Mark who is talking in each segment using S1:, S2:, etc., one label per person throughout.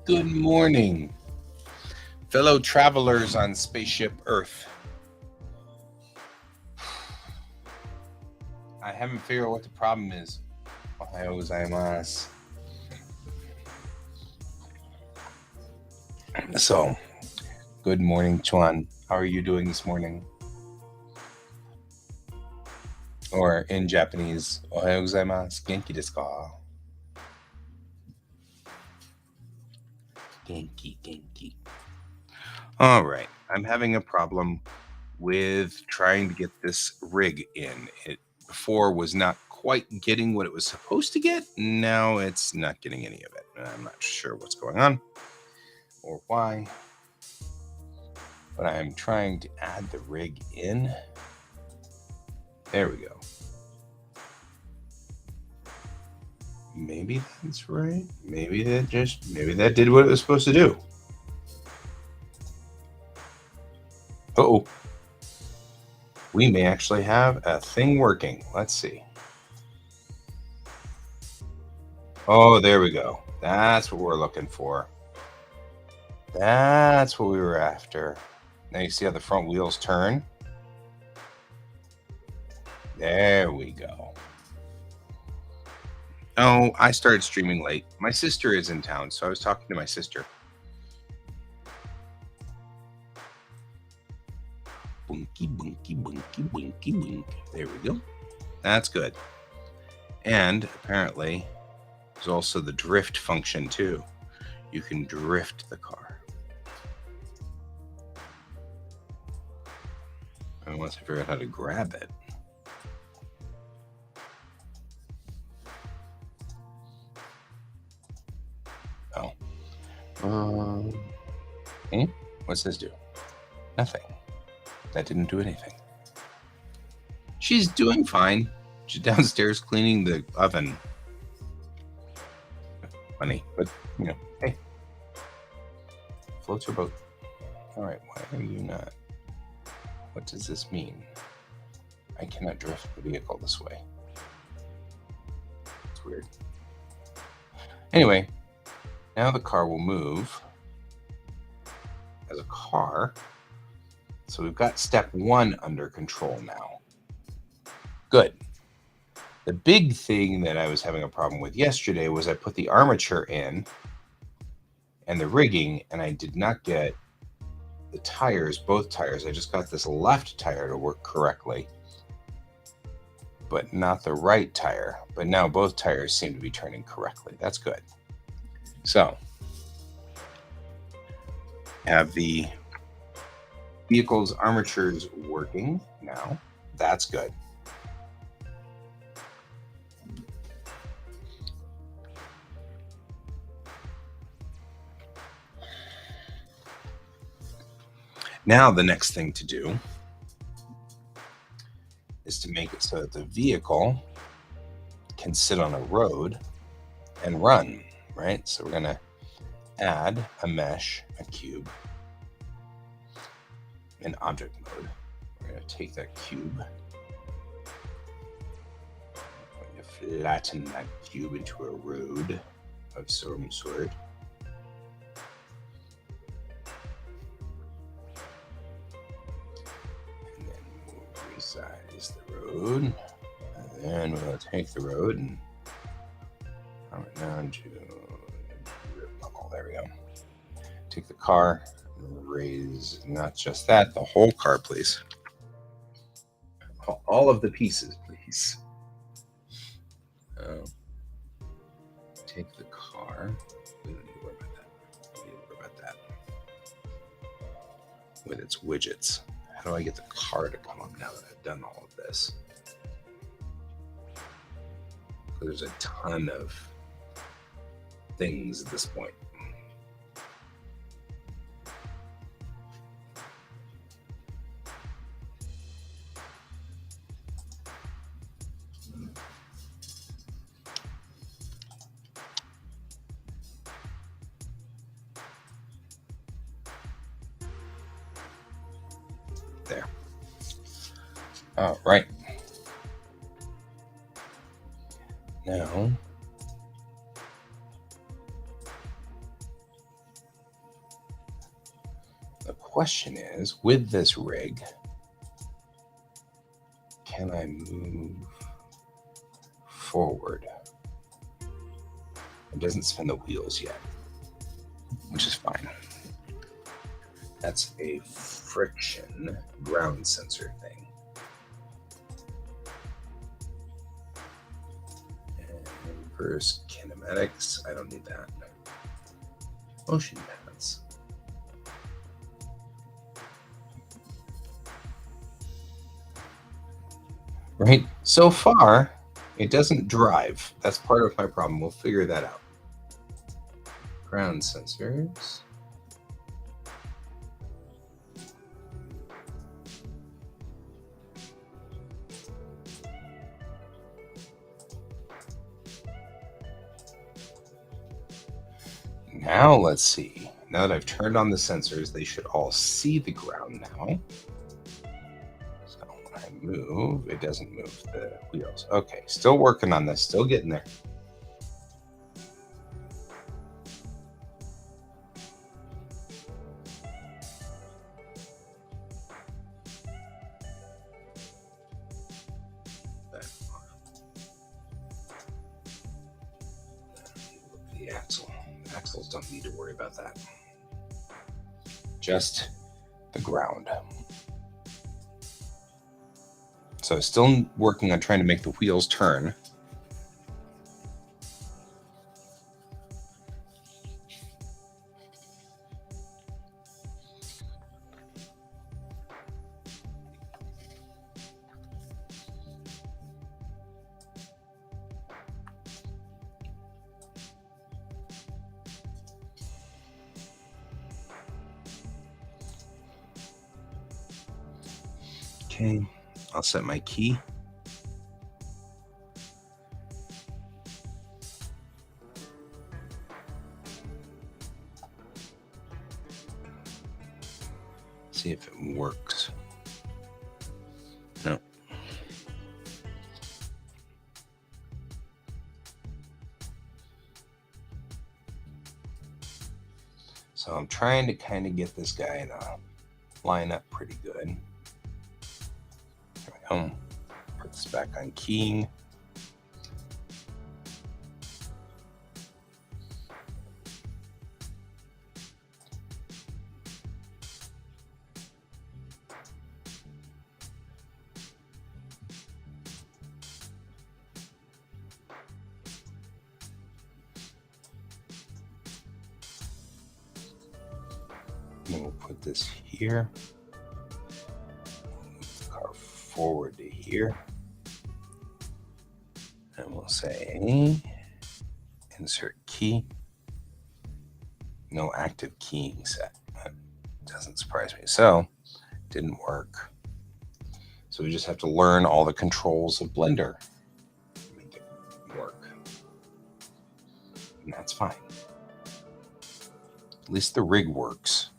S1: Good morning, fellow travelers on Spaceship Earth. I haven't figured out what the problem is. Ohayou gozaimasu. So, good morning, Chuan. How are you doing this morning? Or in Japanese, Ohayou gozaimasu. Genki desu ka? Genki. All right. I'm having a problem with trying to get this rig in. It before was not quite getting what it was supposed to get. Now it's not getting any of it. I'm not sure what's going on or why. But I'm trying to add the rig in. There we go. Maybe that's right. Maybe that did what it was supposed to do. Uh-oh. We may actually have a thing working. Let's see. Oh, there we go. That's what we're looking for. That's what we were after. Now you see how the front wheels turn? There we go. Oh, I started streaming late. My sister is in town, so I was talking to my sister. Bunky. There we go. That's good. And apparently, there's also the drift function too. You can drift the car. And once I figure out how to grab it. Oh. What's this do? Nothing. That didn't do anything. She's doing fine. She's downstairs cleaning the oven. Funny, but hey. Floats her boat. All right, why are you not? What does this mean? I cannot drift the vehicle this way. It's weird. Anyway, now the car will move as a car. So we've got step 1 under control now. Good. The big thing that I was having a problem with yesterday was I put the armature in and the rigging, and I did not get the tires, both tires. I just got this left tire to work correctly, but not the right tire. But now both tires seem to be turning correctly. That's good. So, have the vehicle's armatures working now. That's good. Now the next thing to do is to make it so that the vehicle can sit on a road and run, right? So we're going to add a mesh, a cube, in object mode. We're going to take that cube. I'm going to flatten that cube into a road of some sort. And then we'll resize the road. And then we'll take the road and come it down to level. There we go. Take the car and raise not just that, the whole car, please. All of the pieces, please. Take the car. We don't need to worry about that. We need to worry about that. With its widgets. How do I get the car to come up now that I've done all of this? There's a ton of things at this point. There. All right. Now, question is, with this rig, can I move forward? It doesn't spin the wheels yet, which is fine. That's a friction ground sensor thing. And inverse kinematics, I don't need that. Motion paths. Right? So far, it doesn't drive. That's part of my problem. We'll figure that out. Ground sensors. Now let's see. Now that I've turned on the sensors, they should all see the ground now. So when I move, it doesn't move the wheels. Okay, still working on this, still getting there. The axle. The axles don't need to worry about that. Just the ground. So still working on trying to make the wheels turn. Okay, I'll set my key. See if it works. No. So I'm trying to kind of get this guy in a line up pretty good. There we go. Put this back on keying. And we'll put this here. Move the car forward to here. And we'll say insert key. No active keying set. That doesn't surprise me. So it didn't work. So we just have to learn all the controls of Blender to make it work. And that's fine. At least the rig works.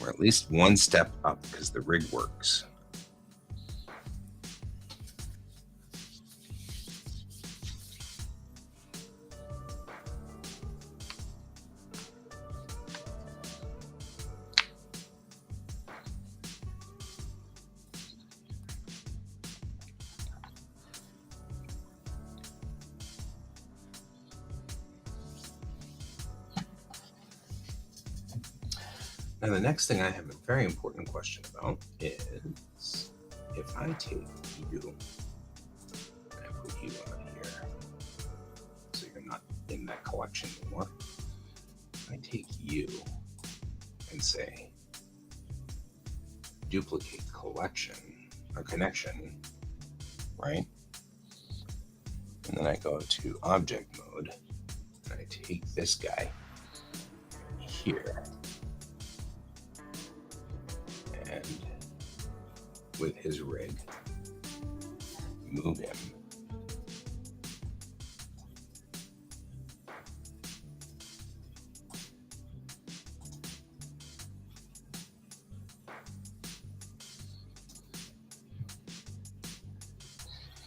S1: We're at least one step up because the rig works. Now, the next thing I have a very important question about is if I take you and put you on here, so you're not in that collection anymore. If I take you and say duplicate collection or connection, right? And then I go to object mode and I take this guy here. And with his rig, move him.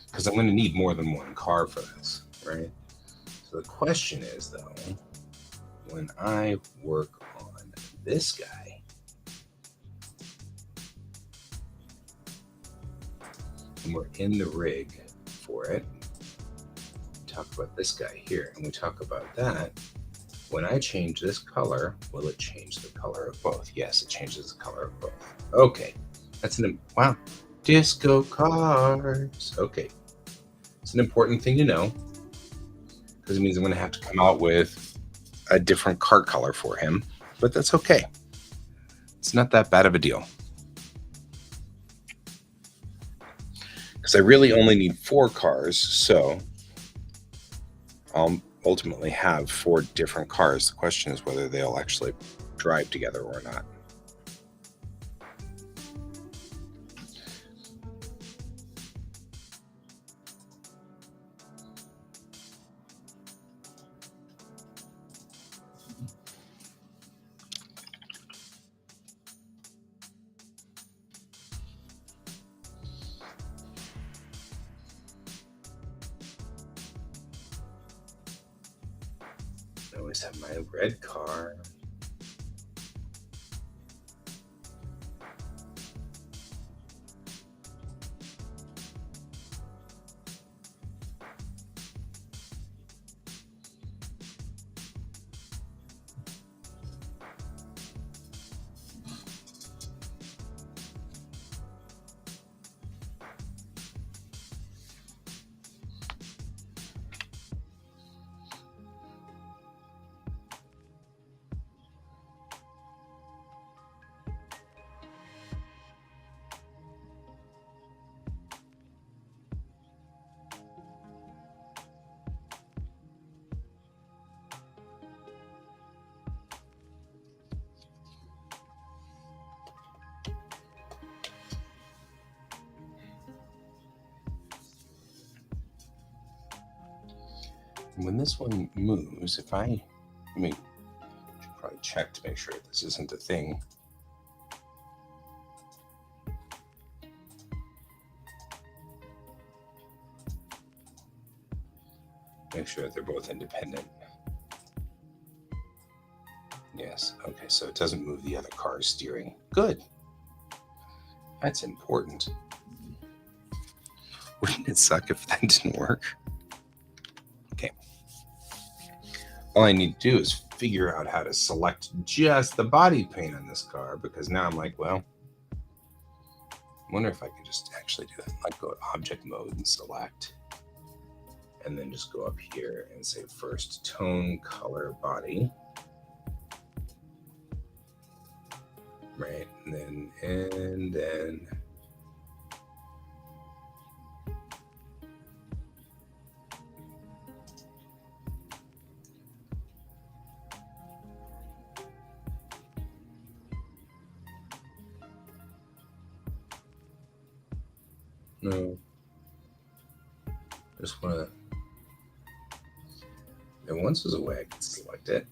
S1: Because I'm going to need more than one car for this, right? So the question is, though, when I work on this guy, and we're in the rig for it, talk about this guy here, and we talk about that. When I change this color, will it change the color of both? Yes, it changes the color of both. Okay, that's wow. Disco cars. Okay, it's an important thing to know because it means I'm going to have to come out with a different car color for him, but that's okay. It's not that bad of a deal. Because I really only need 4 cars, so I'll ultimately have 4 different cars. The question is whether they'll actually drive together or not. I always have my red car. When this one moves, let me probably check to make sure this isn't a thing. Make sure that they're both independent. Yes, okay, so it doesn't move the other car's steering. Good. That's important. Wouldn't it suck if that didn't work? Okay. All I need to do is figure out how to select just the body paint on this car, because now I'm like, well, I wonder if I can just actually do that. Like go to object mode and select, and then just go up here and say first tone color body. Right, and then no, I just want to. And once there's a way I can select it.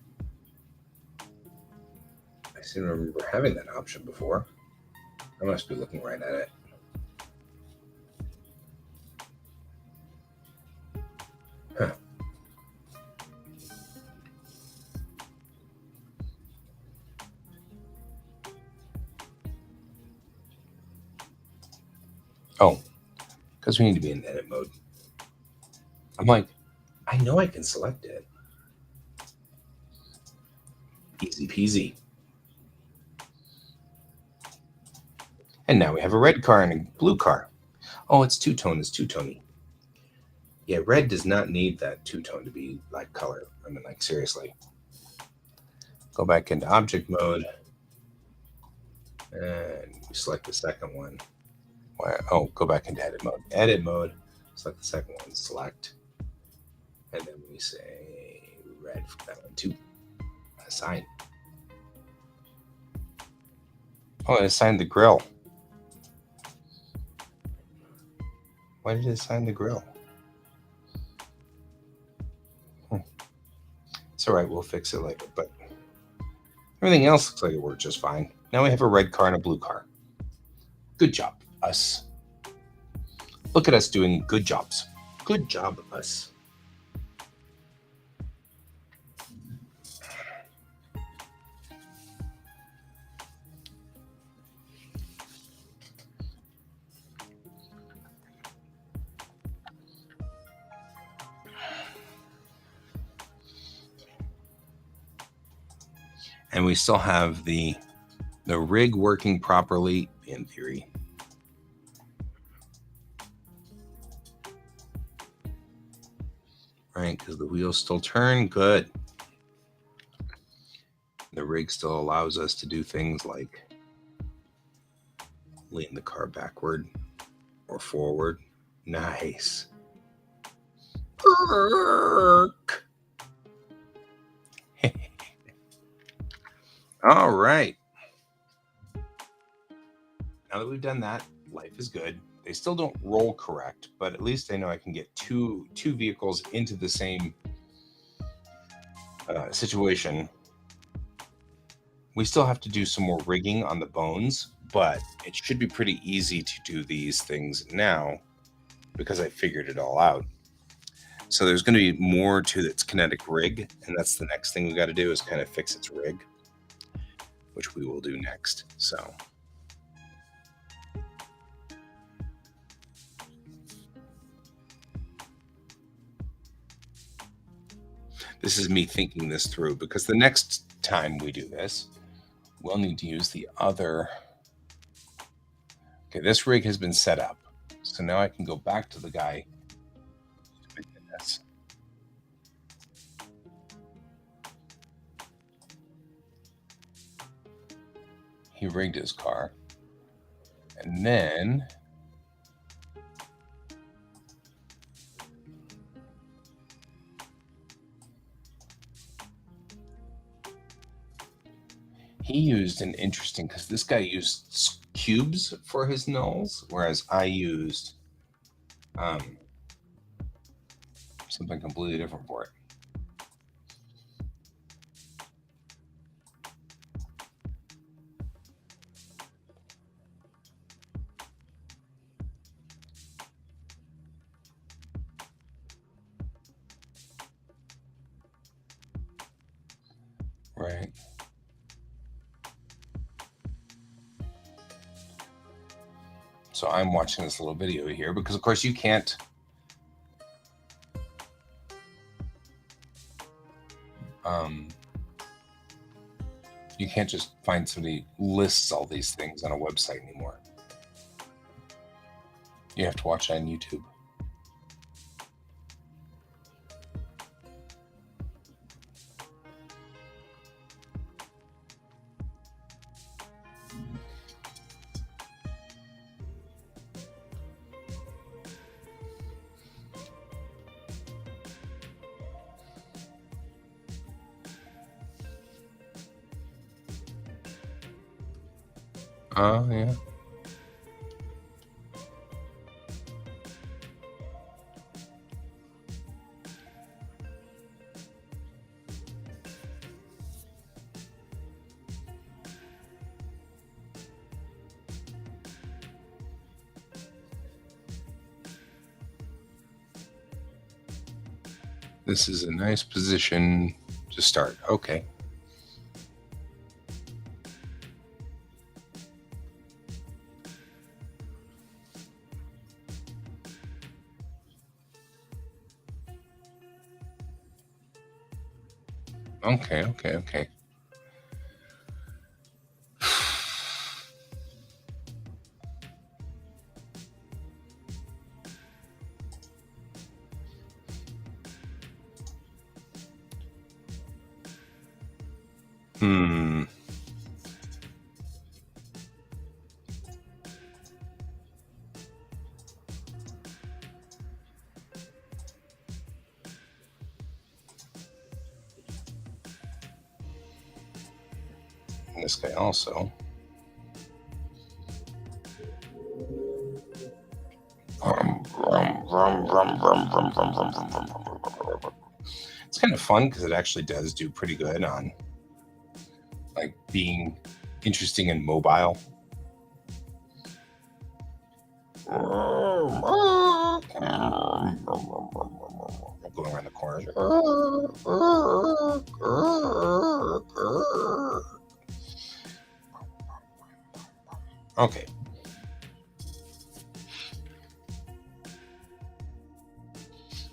S1: I seem to remember having that option before. I must be looking right at it. Huh. Oh, because we need to be in edit mode. I'm like, I know I can select it. Easy peasy. And now we have a red car and a blue car. Oh, it's two-tone. It's two-tony. Yeah, red does not need that two-tone to be like color. I mean, like, seriously. Go back into object mode. And we select the second one. Oh, go back into edit mode. Edit mode. Select the second one. Select. And then we say red for that one too. Assign. Oh, it assigned the grill. Why did it assign the grill? It's all right. We'll fix it later. But everything else looks like it worked just fine. Now we have a red car and a blue car. Good job, us. Look at us doing good jobs. Good job, us. And we still have the rig working properly in theory. Right, because the wheels still turn. Good. The rig still allows us to do things like lean the car backward or forward. Nice. All right. Now that we've done that, life is good. They still don't roll correct, but at least I know I can get two vehicles into the same situation. We still have to do some more rigging on the bones, but it should be pretty easy to do these things now because I figured it all out. So there's going to be more to its kinetic rig, and that's the next thing we got to do is kind of fix its rig, which we will do next. So this is me thinking this through, because the next time we do this, we'll need to use the other. Okay, this rig has been set up. So now I can go back to the guy who's making this. He rigged his car. And then he used an interesting, because this guy used cubes for his nulls, whereas I used something completely different for it. Right. So I'm watching this little video here because, of course, you can't just find somebody who lists all these things on a website anymore. You have to watch it on YouTube. Oh, yeah. This is a nice position to start. Okay. Okay. And this guy also. It's kind of fun because it actually does do pretty good on like being interesting and mobile. Going around the corner. Okay.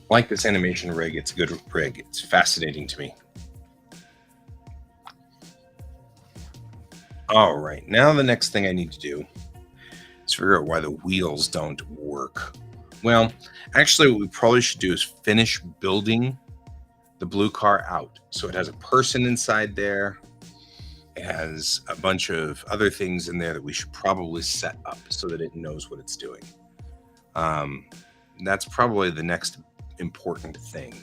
S1: Like this animation rig, it's a good rig. It's fascinating to me. All right, now the next thing I need to do is figure out why the wheels don't work. Well, actually, what we probably should do is finish building the blue car out. So it has a person inside there. It has a bunch of other things in there that we should probably set up so that it knows what it's doing. That's probably the next important thing.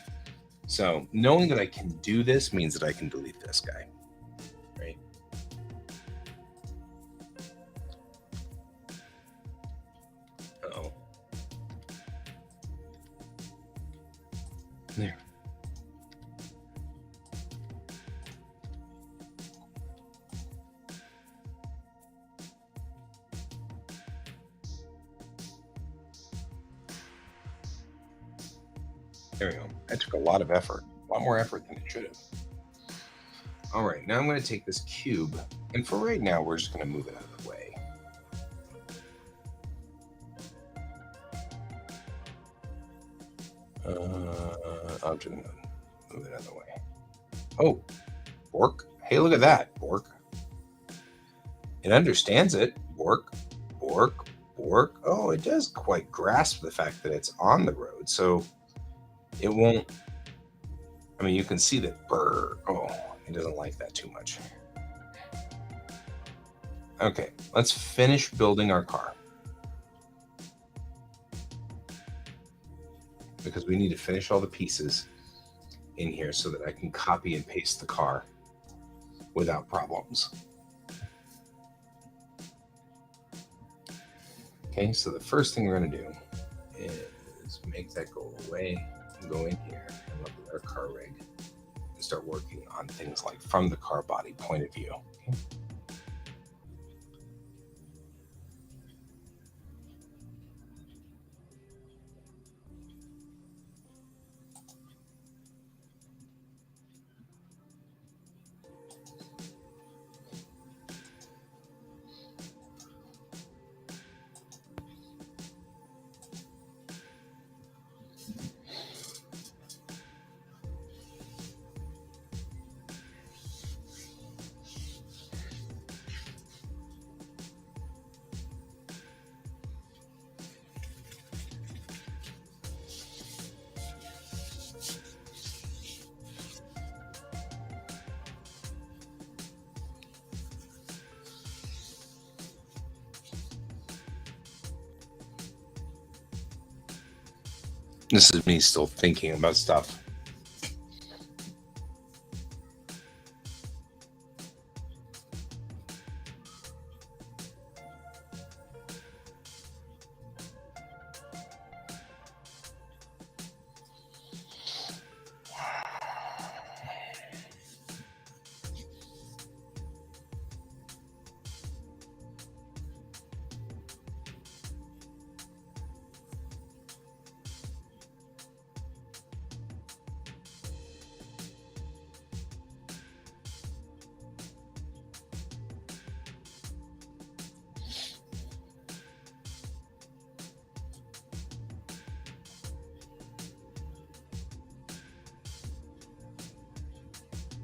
S1: So knowing that I can do this means that I can delete this guy, right? Uh-oh. There. There we go. That took a lot of effort, a lot more effort than it should have. All right, now I'm going to take this cube, and for right now, we're just going to move it out of the way. I'm just going to move it out of the way. Oh, Bork. Hey, look at that, Bork. It understands it. Bork, Bork, Bork. Oh, it does quite grasp the fact that it's on the road, so it won't. I mean, you can see that burr. Oh, it doesn't like that too much. Okay, let's finish building our car. Because we need to finish all the pieces in here so that I can copy and paste the car without problems. Okay, so the first thing we're going to do is make that go away and go in here and look at our car rig and start working on things like from the car body point of view. Okay. This is me still thinking about stuff.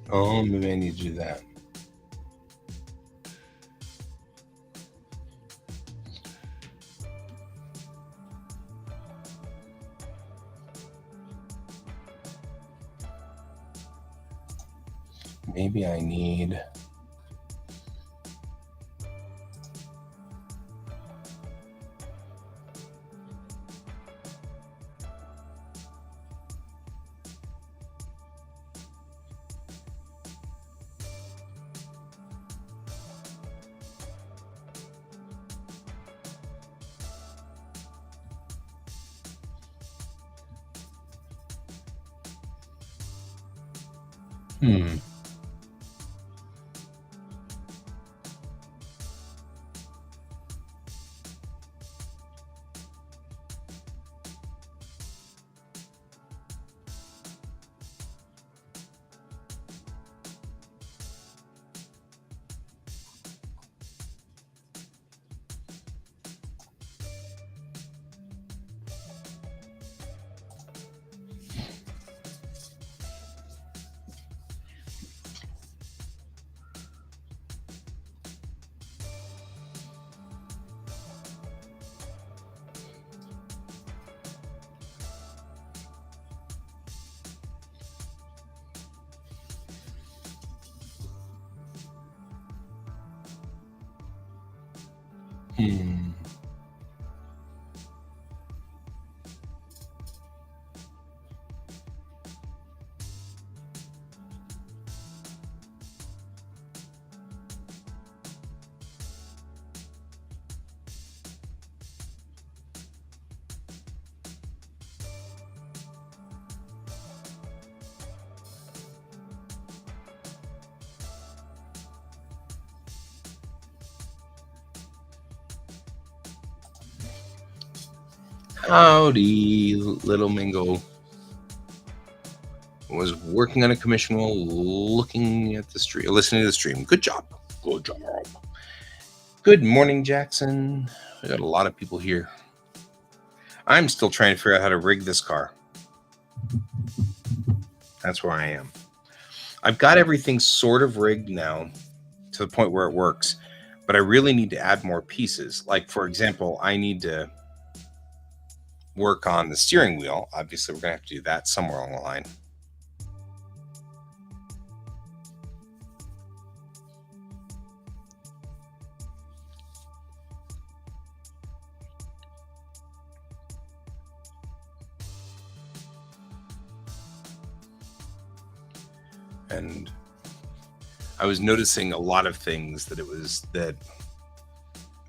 S1: Oh, maybe I need to do that. Maybe I need... Hmm. Howdy, little Mingo. Was working on a commission while looking at the stream, listening to the stream. Good job. Good job. Good morning, Jackson. We got a lot of people here. I'm still trying to figure out how to rig this car. That's where I am. I've got everything sort of rigged now to the point where it works, but I really need to add more pieces. Like, for example, I need to work on the steering wheel. Obviously, we're going to have to do that somewhere along the line. And I was noticing a lot of things that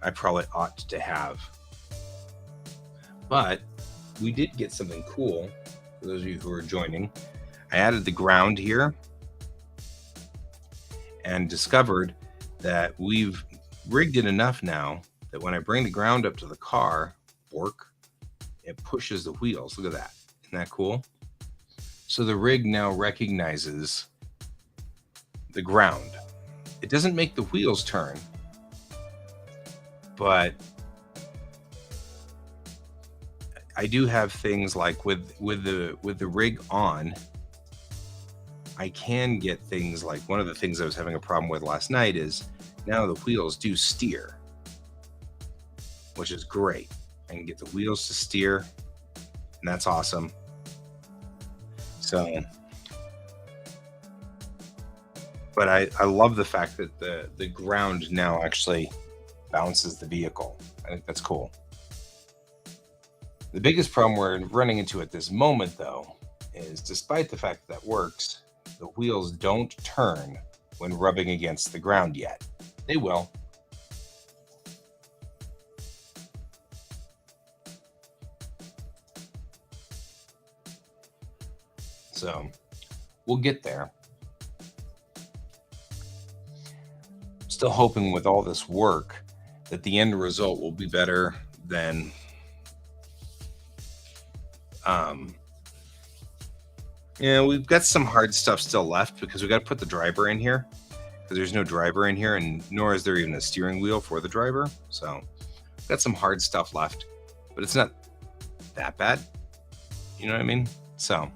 S1: I probably ought to have. But we did get something cool for those of you who are joining. I added the ground here and discovered that we've rigged it enough now that when I bring the ground up to the car, it pushes the wheels. Look at that. Isn't that cool? So the rig now recognizes the ground. It doesn't make the wheels turn, but I do have things like with the rig on, I can get things like, one of the things I was having a problem with last night is now the wheels do steer, which is great. I can get the wheels to steer, and that's awesome. So, but I love the fact that the ground now actually bounces the vehicle. I think that's cool. The biggest problem we're running into at this moment, though, is despite the fact that works, the wheels don't turn when rubbing against the ground yet. They will. So we'll get there. Still hoping with all this work that the end result will be better than we've got some hard stuff still left because we got to put the driver in here because there's no driver in here, and nor is there even a steering wheel for the driver. So we've got some hard stuff left, but it's not that bad. You know what I mean? So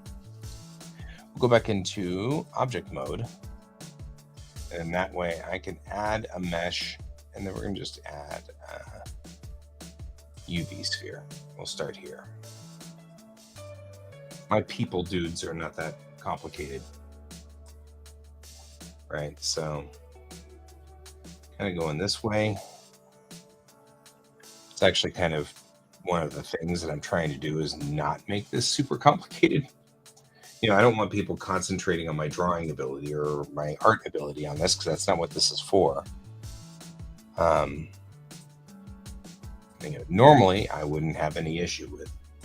S1: we'll go back into object mode, and that way I can add a mesh, and then we're going to just add a UV sphere. We'll start here. My people dudes are not that complicated, right? So kind of going this way. It's actually kind of one of the things that I'm trying to do is not make this super complicated. You know, I don't want people concentrating on my drawing ability or my art ability on this because that's not what this is for. Normally I wouldn't have any issue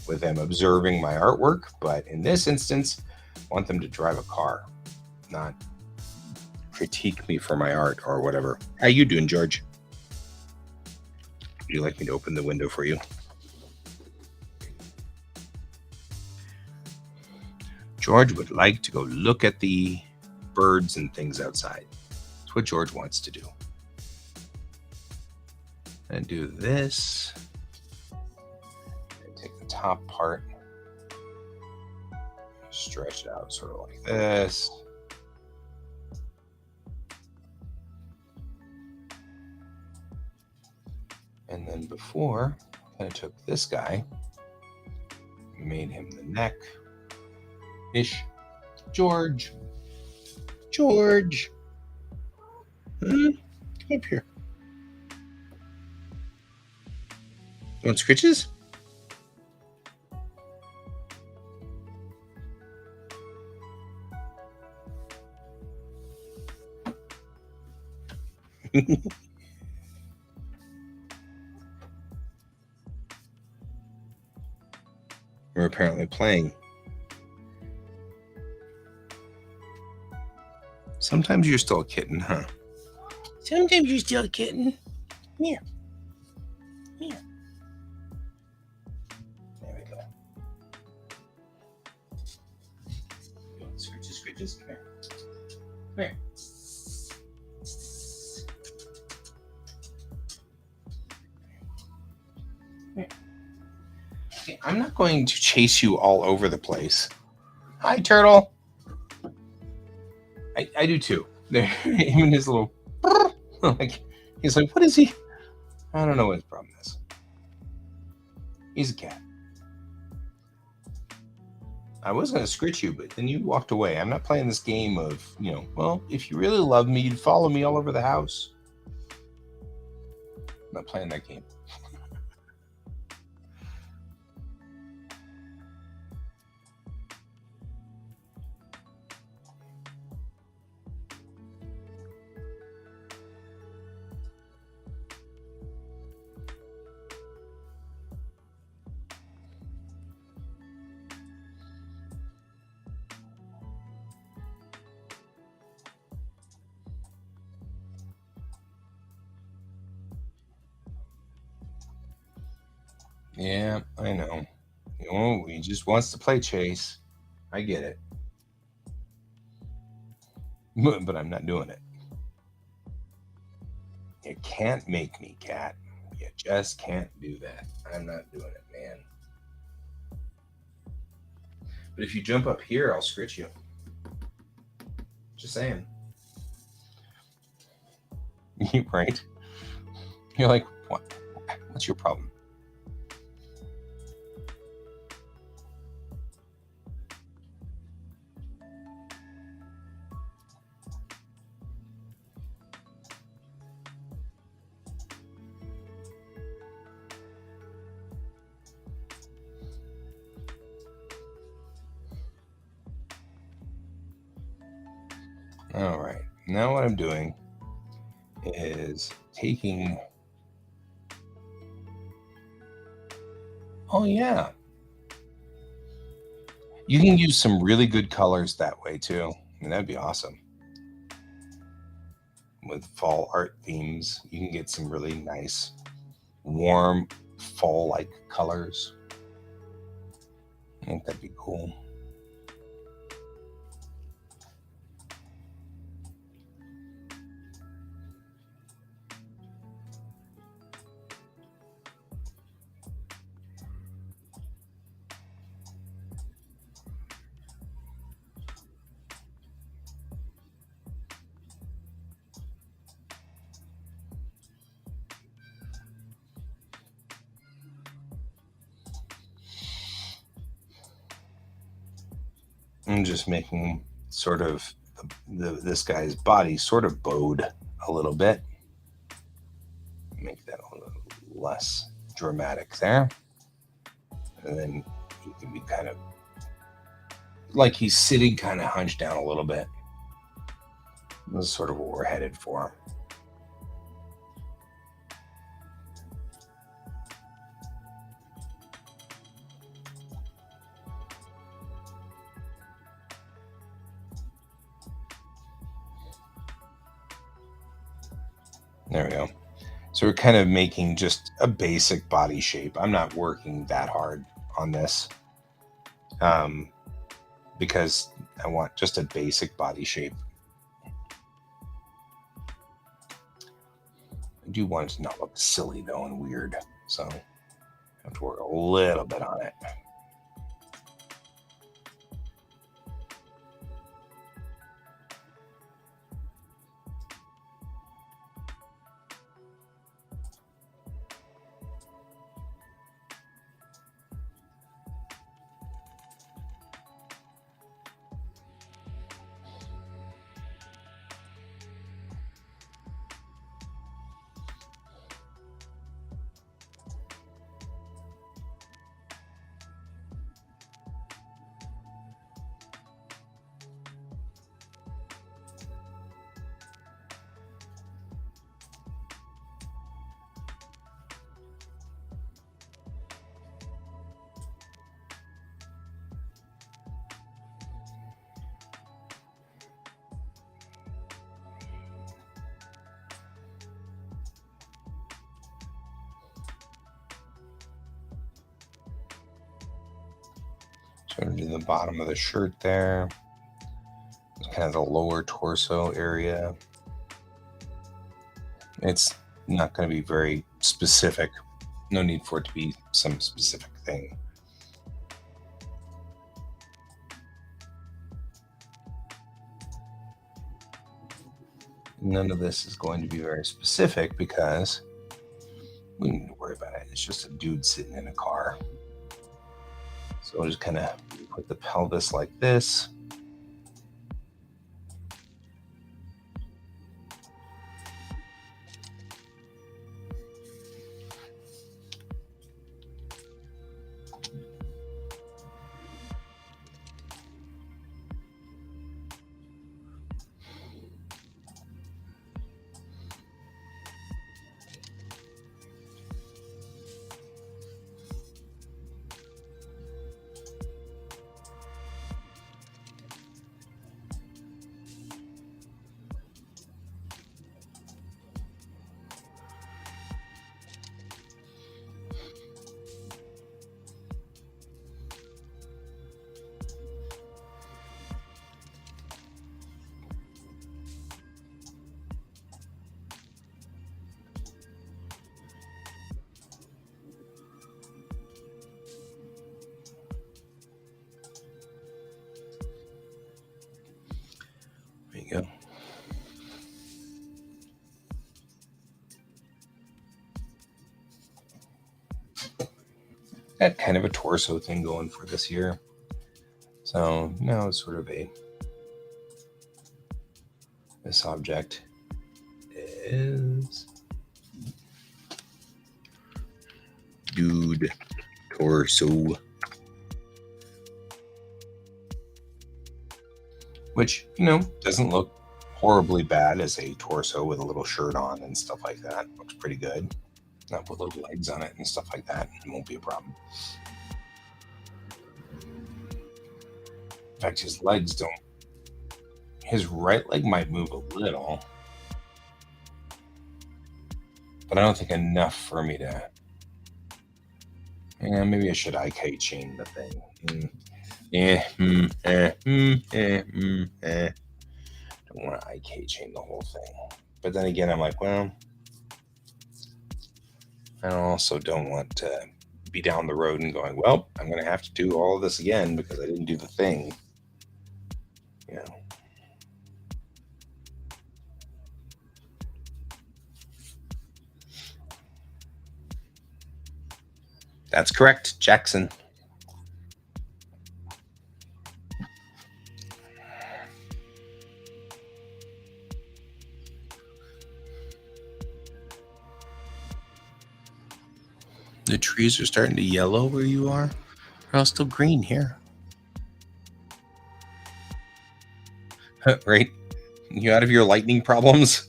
S1: with them observing my artwork, but in this instance, I want them to drive a car, not critique me for my art or whatever. How you doing, George? Would you like me to open the window for you? George would like to go look at the birds and things outside. That's what George wants to do. And do this. And take the top part, stretch it out sort of like this. And then before, I kind of took this guy, made him the neck-ish. George. Come up here. Want scritches? We're apparently playing. Sometimes you're still a kitten, huh? Sometimes you're still a kitten. Come here. Come here. There we go. You want scritches, scritches? Come here. Come here. Here. Okay, I'm not going to chase you all over the place. Hi, turtle. I do too. There, even his little, like, he's like, what is he? I don't know what his problem is. He's a cat. I was going to scritch you, but then you walked away. I'm not playing this game of, well, if you really love me, you'd follow me all over the house. I'm not playing that game. Yeah, I know. He just wants to play chase. I get it. But I'm not doing it. You can't make me, cat. You just can't do that. I'm not doing it, man. But if you jump up here, I'll scritch you. Just saying. Right? You're like, what? What's your problem? All right. Now what I'm doing is taking. Oh, yeah. You can use some really good colors that way, too. And that'd be awesome. With fall art themes, you can get some really nice, warm, fall-like colors. I think that'd be cool. I'm just making sort of this guy's body sort of bowed a little bit. Make that a little less dramatic there. And then he can be kind of like he's sitting kind of hunched down a little bit. This is sort of what we're headed for. There we go. So we're kind of making just a basic body shape. I'm not working that hard on this because I want just a basic body shape. I do want it to not look silly, though, and weird. So I have to work a little bit on it. Sort of to the bottom of the shirt there. Kind of the lower torso area. It's not going to be very specific. No need for it to be some specific thing. None of this is going to be very specific because we don't need to worry about it. It's just a dude sitting in a car. So we'll just kind of put the pelvis like this. There you go. Got kind of a torso thing going for this year. So now it's sort of this object is dude torso. Which, doesn't look horribly bad as a torso with a little shirt on and stuff like that. Looks pretty good. Not put little legs on it and stuff like that. It won't be a problem. In fact, his legs don't. His right leg might move a little, but I don't think enough for me to. Yeah, maybe I should IK chain the thing. Don't want to IK chain the whole thing. But then again, I'm like, well, I also don't want to be down the road and going, well, I'm going to have to do all of this again because I didn't do the thing. That's correct, Jackson. The trees are starting to yellow where you are. They're all still green here. Right? You out of your lightning problems?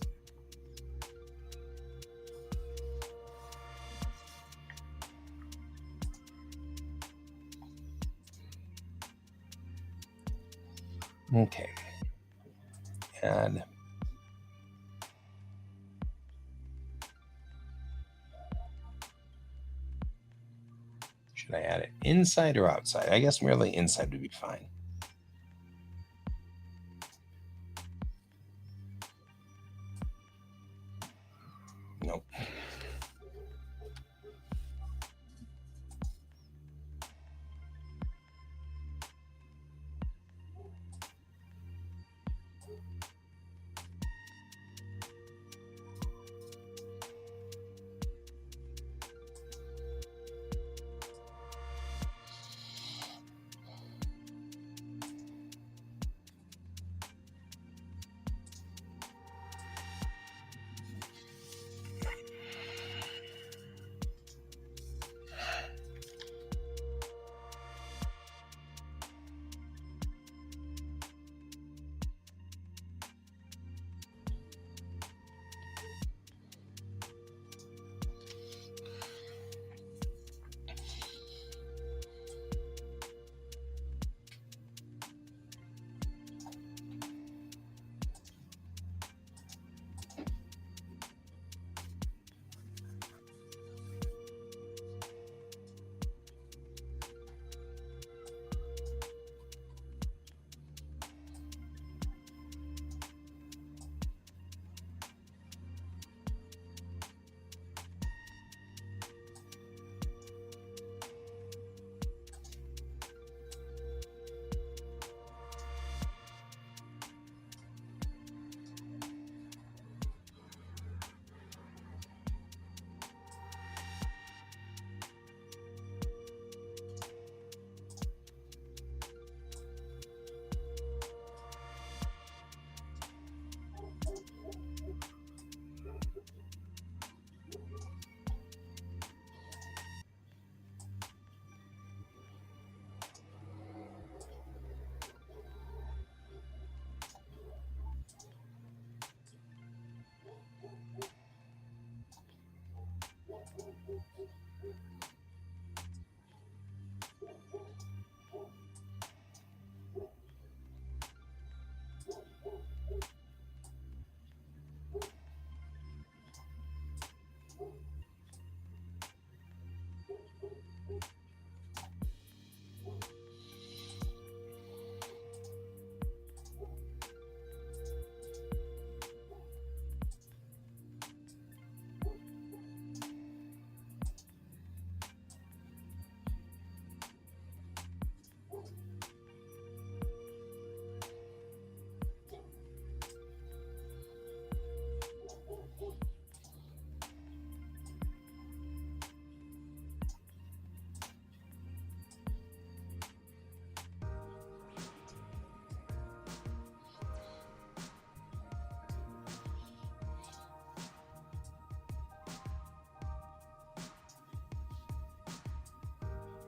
S1: Okay. And should I add it inside or outside? I guess merely inside would be fine. Nope.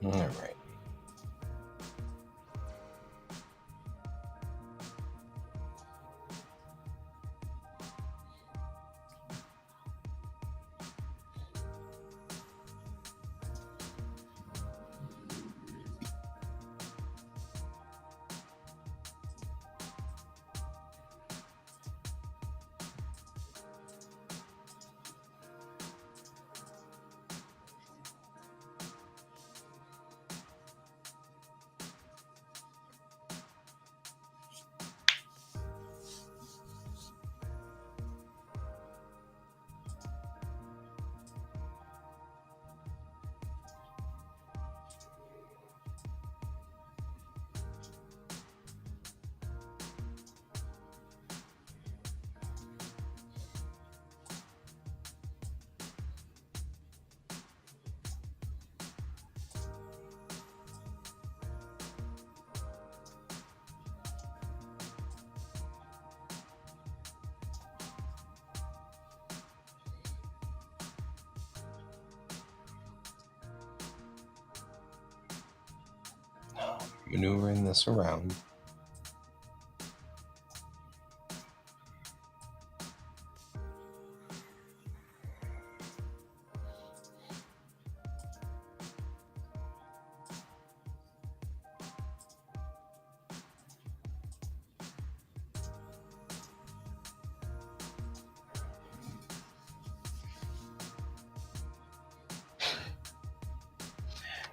S1: All right. Maneuvering this around.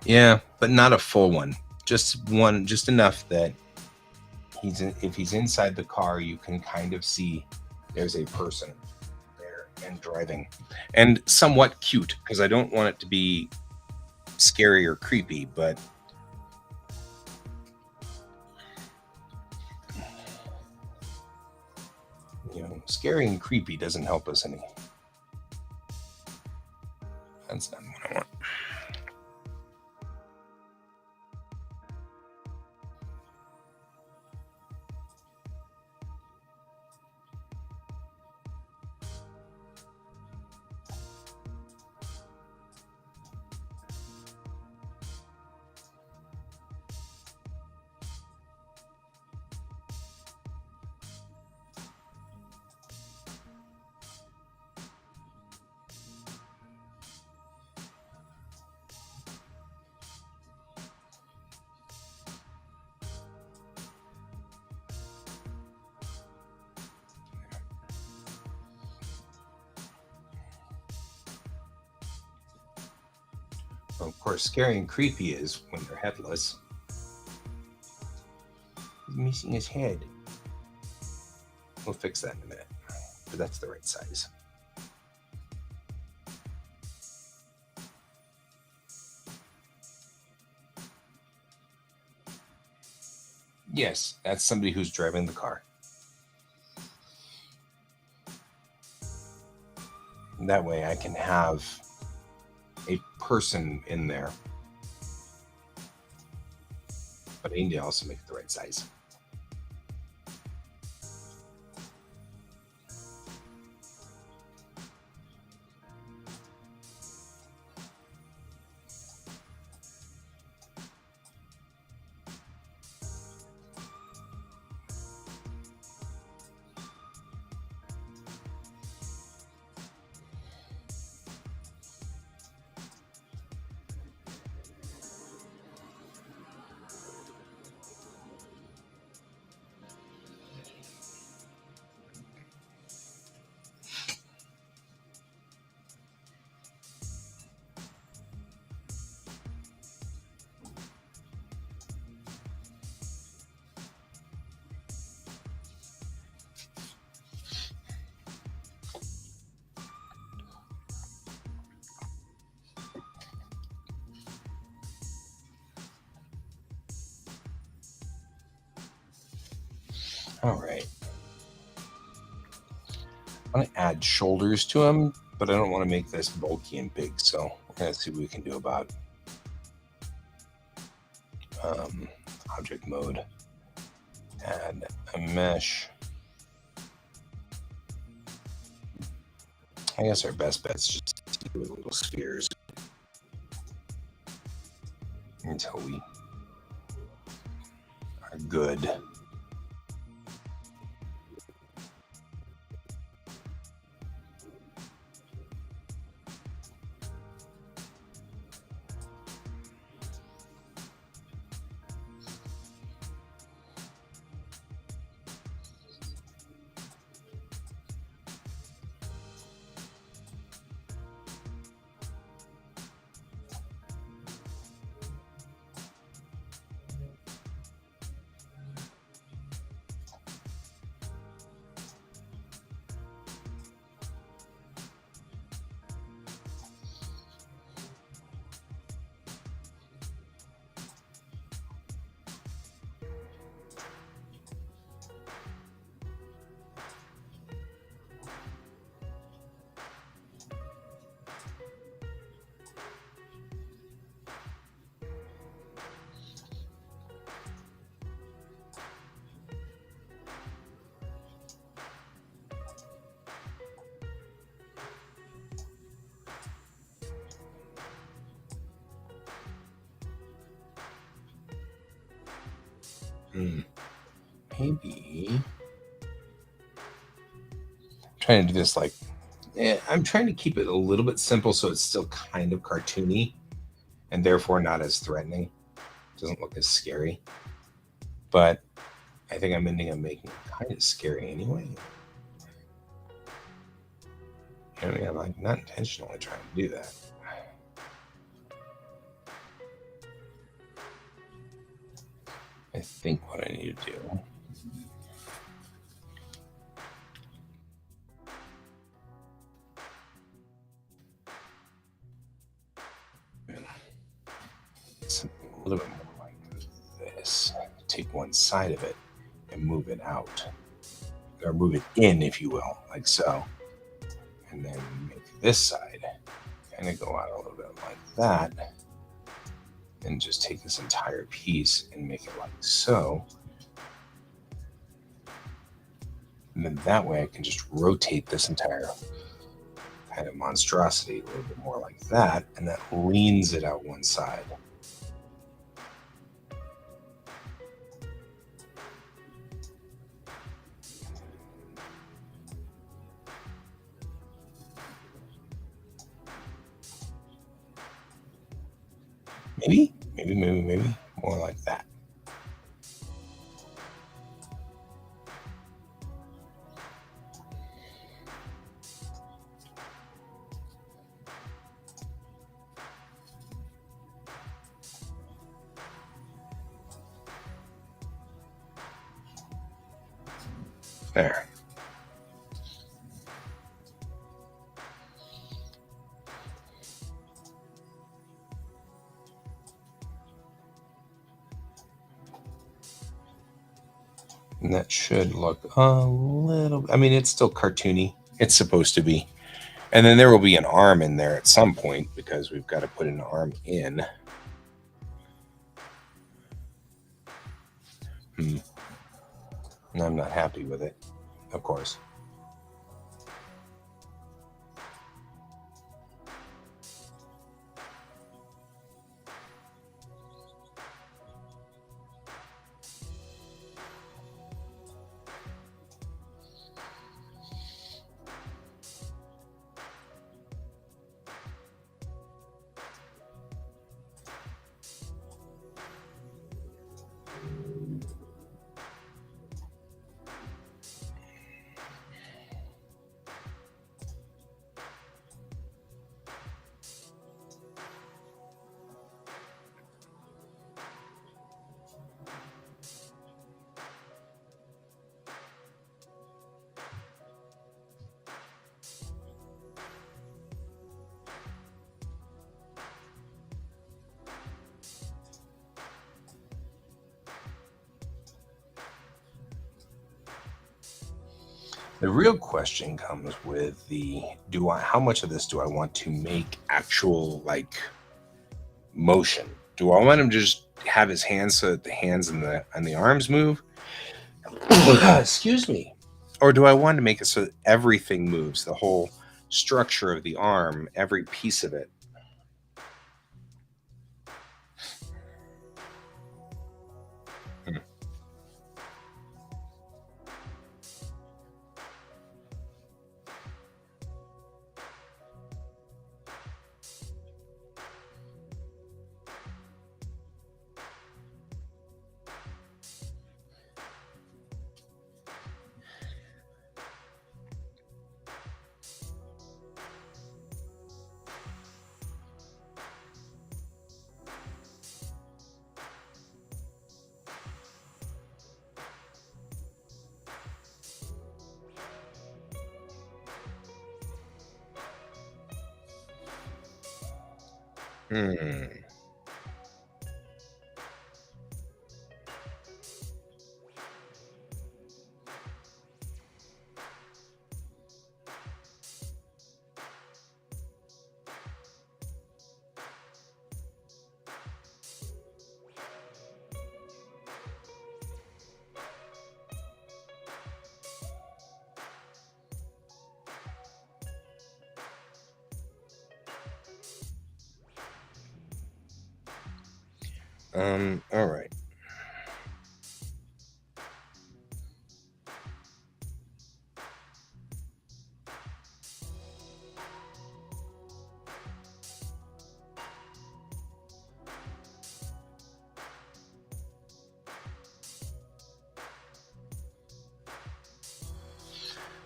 S1: Yeah, but not a full one. Just one, just enough that if he's inside the car, you can kind of see there's a person there and driving, and somewhat cute, because I don't want it to be scary or creepy, but scary and creepy doesn't help us any. That's not what I want. Well, of course, scary and creepy is when they're headless. He's missing his head. We'll fix that in a minute, but that's the right size. Yes, that's somebody who's driving the car. And that way I can have a person in there. But I need to also make it the right size. All right. I want to add shoulders to him, but I don't want to make this bulky and big. So we're going to see what we can do about object mode. Add a mesh. I guess our best bet's just to do little spheres. until we are good. Maybe trying to do this like, I'm trying to keep it a little bit simple so it's still kind of cartoony and therefore not as threatening. Doesn't look as scary. But I think I'm ending up making it kind of scary anyway. I mean, I'm like not intentionally trying to do that. I think what I need to do something a little bit more like this. Take one side of it and move it out, or move it in, if you will, like so. And then make this side kind of go out a little bit like that. And just take this entire piece and make it like so. And then that way I can just rotate this entire kind of monstrosity a little bit more like that. And that leans it out one side. Maybe more like that. There. And that should look a little, I mean, it's still cartoony. It's supposed to be. And then there will be an arm in there at some point because we've got to put an arm in. And I'm not happy with it, of course. The real question comes with the how much of this do I want to make actual like motion? Do I want him to just have his hands so that the hands and the arms move? Excuse me. Or do I want to make it so that everything moves, the whole structure of the arm, every piece of it? Hmm. All right.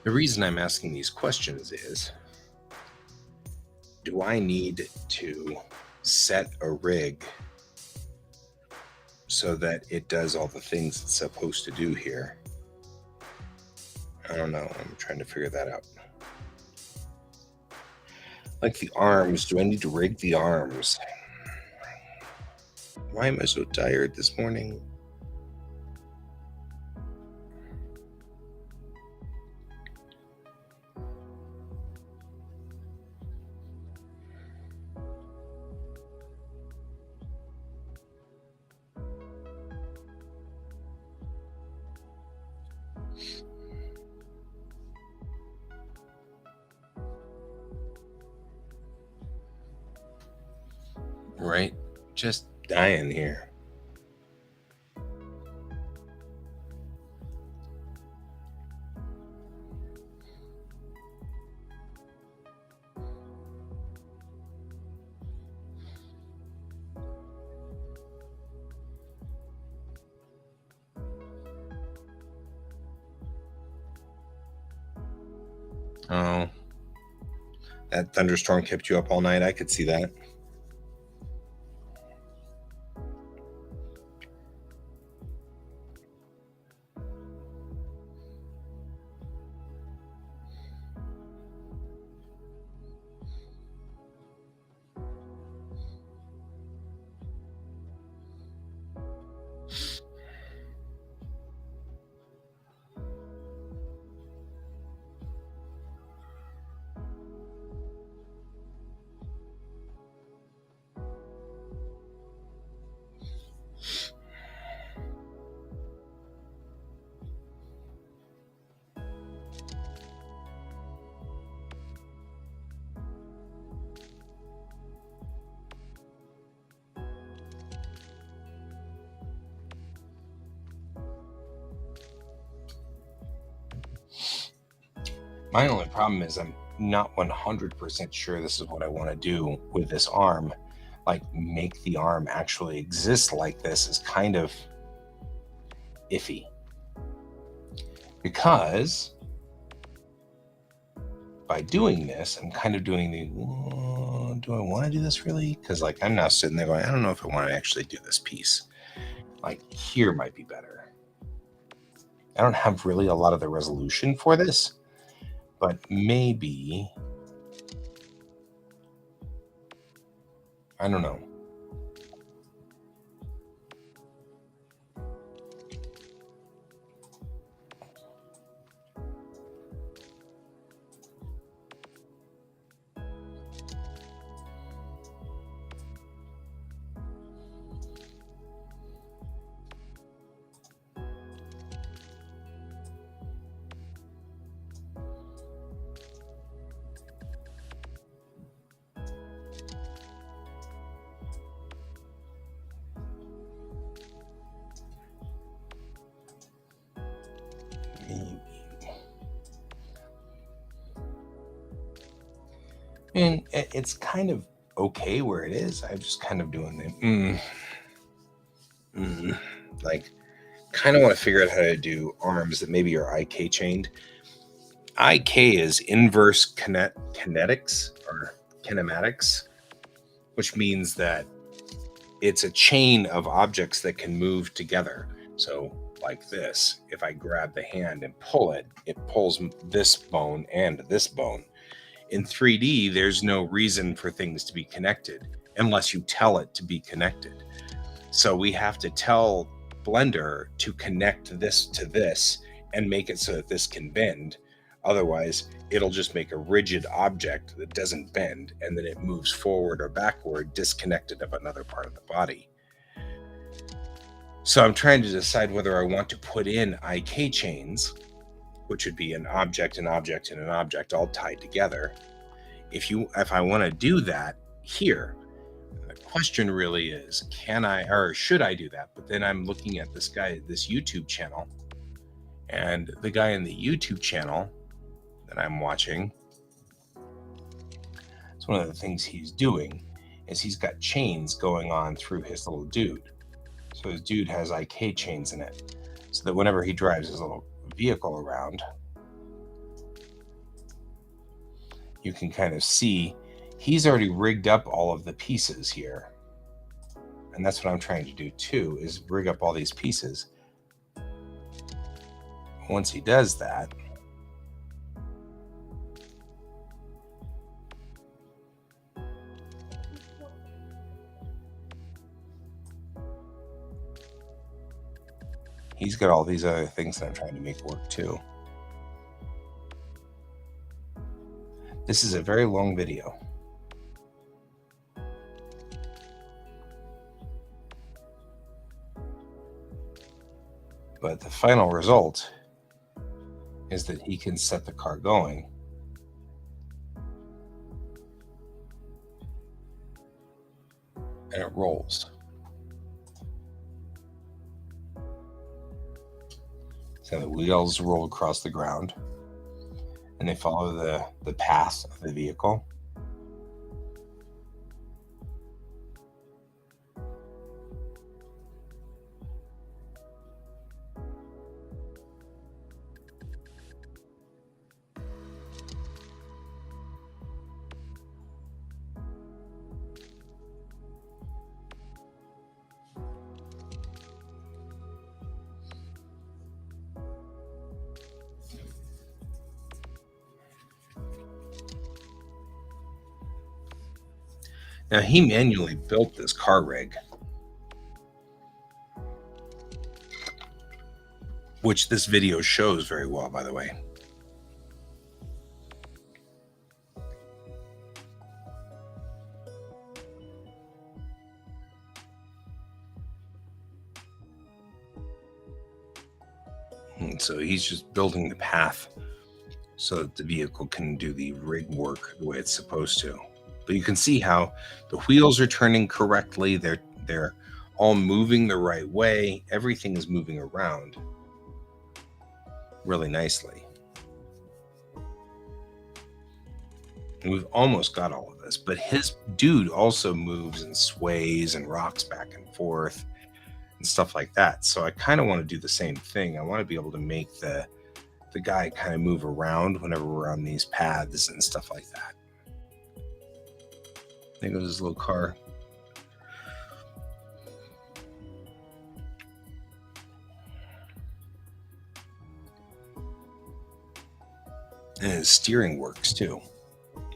S1: The reason I'm asking these questions is, do I need to set a rig so that it does all the things it's supposed to do here? I don't know. I'm trying to figure that out. Like the arms, do I need to rig the arms? Why am I so tired this morning? Right? Just dying here. Oh, that thunderstorm kept you up all night. I could see that. My only problem is I'm not 100% sure this is what I want to do with this arm. Like, make the arm actually exist like this is kind of iffy. Because by doing this, I'm kind of doing the, do I want to do this really? Because, like, I'm now sitting there going, I don't know if I want to actually do this piece. Like, here might be better. I don't have really a lot of the resolution for this, but maybe, I don't know. And it's kind of okay where it is. I'm just kind of doing the like, kind of want to figure out how to do arms that maybe are IK chained. IK is inverse kinetics or kinematics, which means that it's a chain of objects that can move together. So, like this, if I grab the hand and pull it, it pulls this bone and this bone. In 3D, there's no reason for things to be connected. unless you tell it to be connected. So we have to tell Blender to connect this to this and make it so that this can bend. Otherwise, it'll just make a rigid object that doesn't bend, and then it moves forward or backward, disconnected of another part of the body. So I'm trying to decide whether I want to put in IK chains, which would be an object, an object, and an object all tied together. If I want to do that here, the question really is, can I, or should I do that? But then I'm looking at this YouTube channel, and the guy in the YouTube channel that I'm watching, it's one of the things he's doing is he's got chains going on through his little dude. So his dude has IK chains in it, so that whenever he drives his little vehicle around, you can kind of see he's already rigged up all of the pieces here. And that's what I'm trying to do too, is rig up all these pieces. Once he does that, he's got all these other things that I'm trying to make work too. This is a very long video. But the final result is that he can set the car going. And it rolls. So the wheels roll across the ground, and they follow the path of the vehicle. Now, he manually built this car rig, which this video shows very well, by the way. And so he's just building the path so that the vehicle can do the rig work the way it's supposed to. But you can see how the wheels are turning correctly. They're all moving the right way. Everything is moving around really nicely. And we've almost got all of this, but his dude also moves and sways and rocks back and forth and stuff like that. So I kind of want to do the same thing. I want to be able to make the guy kind of move around whenever we're on these paths and stuff like that. There goes his little car. And his steering works too.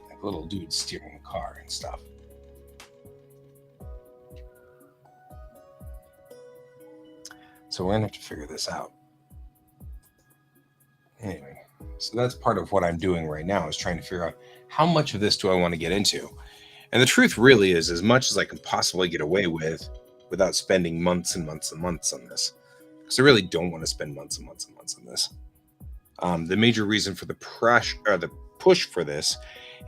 S1: Like little dude steering the car and stuff. So we're gonna have to figure this out. Anyway, so that's part of what I'm doing right now, is trying to figure out how much of this do I want to get into. And the truth really is, as much as I can possibly get away with without spending months and months and months on this. Because I really don't want to spend months and months and months on this. The major reason for the push for this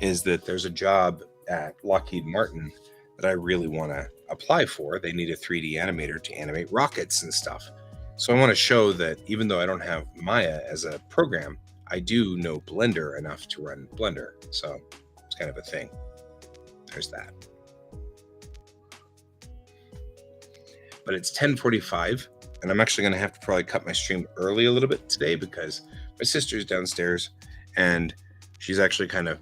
S1: is that there's a job at Lockheed Martin that I really want to apply for. They need a 3D animator to animate rockets and stuff. So I want to show that even though I don't have Maya as a program, I do know Blender enough to run Blender. So it's kind of a thing. There's that. But it's 10:45, and I'm actually going to have to probably cut my stream early a little bit today because my sister's downstairs and she's actually kind of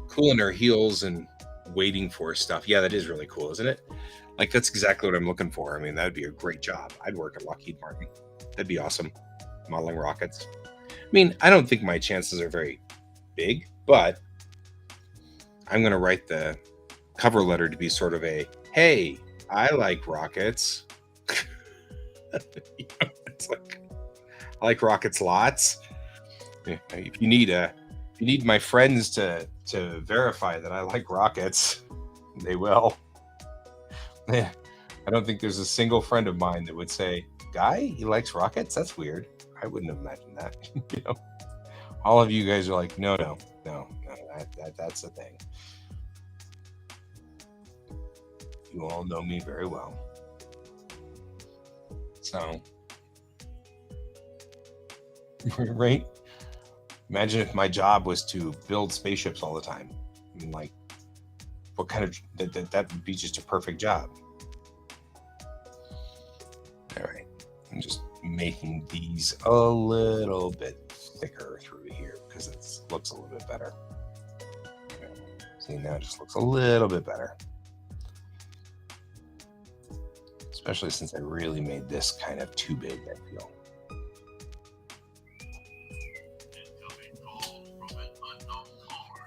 S1: cooling her heels and waiting for stuff. Yeah, that is really cool, isn't it? Like, that's exactly what I'm looking for. I mean, that would be a great job. I'd work at Lockheed Martin. That'd be awesome. Modeling rockets. I mean, I don't think my chances are very big, but I'm going to write the cover letter to be sort of a, hey, I like rockets. It's like, I like rockets lots. If you need my friends to verify that I like rockets, they will. Yeah. I don't think there's a single friend of mine that would say, "Guy, he likes rockets? That's weird." I wouldn't have imagined that. You know, all of you guys are like, "No, no, no, no. That's the thing." You all know me very well. So, right? Imagine if my job was to build spaceships all the time. I mean, like, what kind of that would be just a perfect job. All right, I'm just making these a little bit thicker through here because it looks a little bit better. See, now it just looks a little bit better. Especially since I really made this kind of too big, I feel.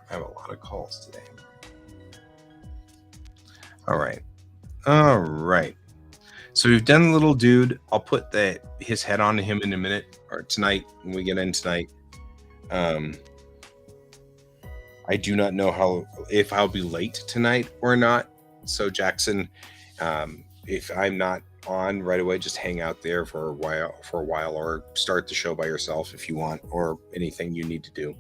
S1: I have a lot of calls today. All right. All right. So we've done little dude. I'll put his head on him in a minute or tonight when we get in tonight. I do not know if I'll be late tonight or not. So Jackson, if I'm not on right away, just hang out there for a while, or start the show by yourself if you want, or anything you need to do.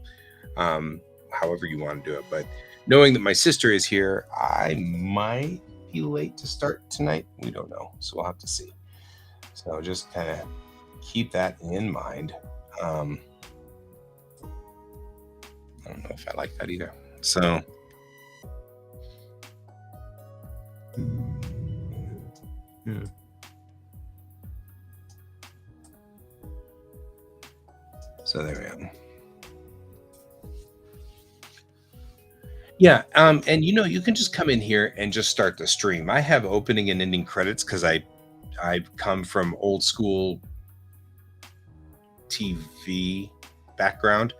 S1: However you want to do it. But knowing that my sister is here, I might be late to start tonight. We don't know. So we'll have to see. So just kind of keep that in mind. I don't know if I like that either. So yeah. So there we go. Yeah, and you can just come in here and just start the stream. I have opening and ending credits because I've come from old school TV background,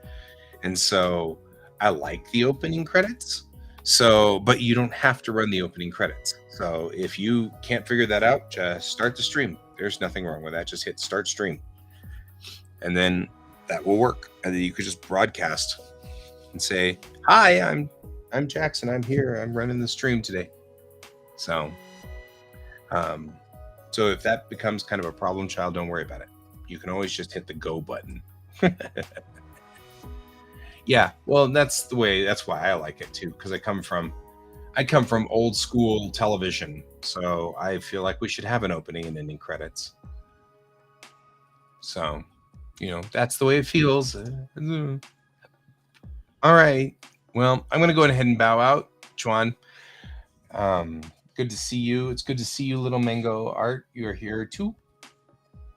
S1: and so I like the opening credits. So, but you don't have to run the opening credits. So if you can't figure that out, just start the stream. There's nothing wrong with that. Just hit start stream, and then that will work. And then you could just broadcast and say, "Hi, I'm Jackson. I'm here. I'm running the stream today." So, so if that becomes kind of a problem child, don't worry about it. You can always just hit the go button. Yeah, well, that's why I like it too, because I come from old school television, so I feel like we should have an opening and ending credits. So, that's the way it feels. All right. Well, I'm going to go ahead and bow out, Juan. Good to see you. It's good to see you, Little Mango Art. You're here too.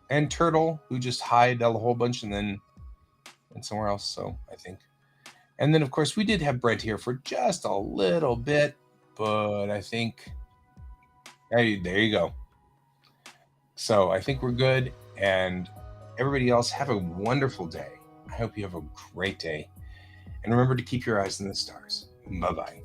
S1: And Turtle, who just hid a whole bunch and then went somewhere else, so I think. And then, of course, we did have Brent here for just a little bit, but I think, hey, there you go. So I think we're good. And everybody else, have a wonderful day. I hope you have a great day. And remember to keep your eyes on the stars. Bye-bye.